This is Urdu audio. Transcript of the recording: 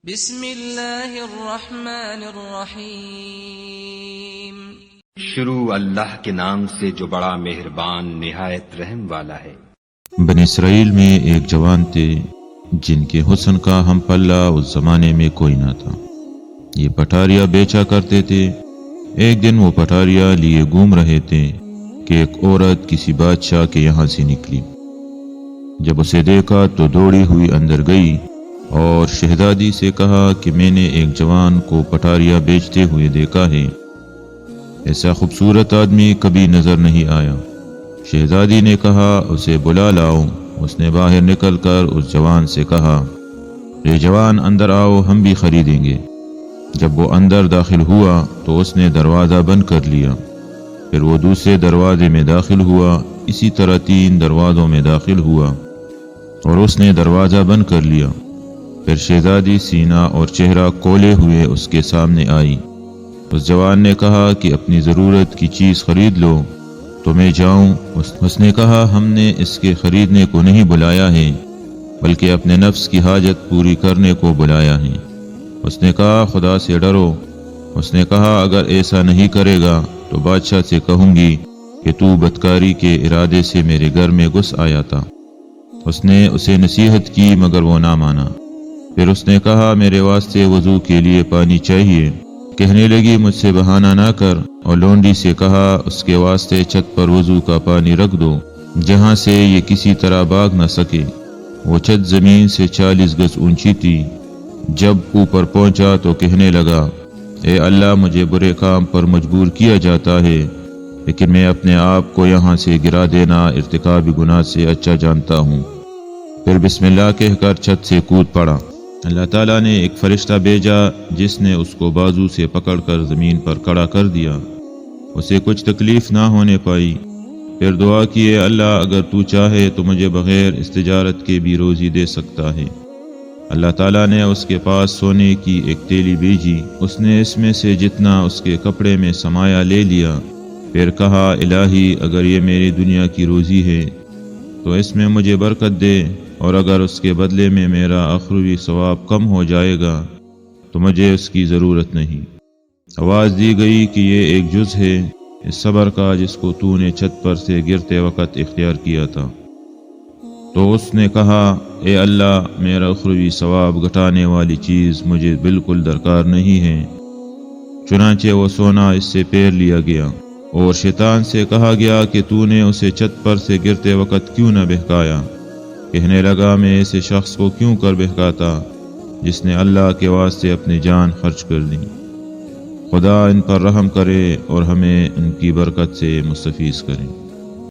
بسم اللہ الرحمن الرحیم۔ شروع اللہ کے نام سے جو بڑا مہربان نہایت رحم والا ہے۔ بنی اسرائیل میں ایک جوان تھے جن کے حسن کا ہم پلہ اس زمانے میں کوئی نہ تھا۔ یہ پٹاریاں بیچا کرتے تھے۔ ایک دن وہ پٹاریاں لیے گھوم رہے تھے کہ ایک عورت کسی بادشاہ کے یہاں سے نکلی۔ جب اسے دیکھا تو دوڑی ہوئی اندر گئی اور شہزادی سے کہا کہ میں نے ایک جوان کو پٹاریاں بیچتے ہوئے دیکھا ہے، ایسا خوبصورت آدمی کبھی نظر نہیں آیا۔ شہزادی نے کہا اسے بلا لاؤ۔ اس نے باہر نکل کر اس جوان سے کہا، اے جوان اندر آؤ، ہم بھی خریدیں گے۔ جب وہ اندر داخل ہوا تو اس نے دروازہ بند کر لیا۔ پھر وہ دوسرے دروازے میں داخل ہوا، اسی طرح 3 دروازوں میں داخل ہوا اور اس نے دروازہ بند کر لیا۔ پھر شہزادی سینہ اور چہرہ کھولے ہوئے اس کے سامنے آئی۔ اس جوان نے کہا کہ اپنی ضرورت کی چیز خرید لو تو میں جاؤں۔ اس نے کہا ہم نے اس کے خریدنے کو نہیں بلایا ہے بلکہ اپنے نفس کی حاجت پوری کرنے کو بلایا ہے۔ اس نے کہا خدا سے ڈرو۔ اس نے کہا اگر ایسا نہیں کرے گا تو بادشاہ سے کہوں گی کہ تو بدکاری کے ارادے سے میرے گھر میں گھس آیا تھا۔ اس نے اسے نصیحت کی مگر وہ نہ مانا۔ پھر اس نے کہا میرے واسطے وضو کے لیے پانی چاہیے۔ کہنے لگی مجھ سے بہانہ نہ کر، اور لونڈی سے کہا اس کے واسطے چھت پر وضو کا پانی رکھ دو جہاں سے یہ کسی طرح بھاگ نہ سکے۔ وہ چھت زمین سے 40 گز اونچی تھی۔ جب اوپر پہنچا تو کہنے لگا، اے اللہ مجھے برے کام پر مجبور کیا جاتا ہے لیکن میں اپنے آپ کو یہاں سے گرا دینا ارتکاب گناہ سے اچھا جانتا ہوں۔ پھر بسم اللہ کہہ کر چھت سے کود پڑا۔ اللہ تعالیٰ نے ایک فرشتہ بھیجا جس نے اس کو بازو سے پکڑ کر زمین پر کھڑا کر دیا۔ اسے کچھ تکلیف نہ ہونے پائی۔ پھر دعا کی، اے اللہ اگر تو چاہے تو مجھے بغیر اس تجارت کے بھی روزی دے سکتا ہے۔ اللہ تعالیٰ نے اس کے پاس سونے کی ایک تیلی بھیجی۔ اس نے اس میں سے جتنا اس کے کپڑے میں سمایا لے لیا۔ پھر کہا الہی اگر یہ میری دنیا کی روزی ہے تو اس میں مجھے برکت دے، اور اگر اس کے بدلے میں میرا اخروی ثواب کم ہو جائے گا تو مجھے اس کی ضرورت نہیں۔ آواز دی گئی کہ یہ ایک جز ہے اس صبر کا جس کو تو نے چھت پر سے گرتے وقت اختیار کیا تھا۔ تو اس نے کہا اے اللہ میرا اخروی ثواب گھٹانے والی چیز مجھے بالکل درکار نہیں ہے۔ چنانچہ وہ سونا اس سے پیر لیا گیا اور شیطان سے کہا گیا کہ تو نے اسے چھت پر سے گرتے وقت کیوں نہ بہکایا؟ کہنے لگا میں ایسے شخص کو کیوں کر بہکاتا جس نے اللہ کے واسطے اپنی جان خرچ کر دی۔ خدا ان پر رحم کرے اور ہمیں ان کی برکت سے مستفیض کرے۔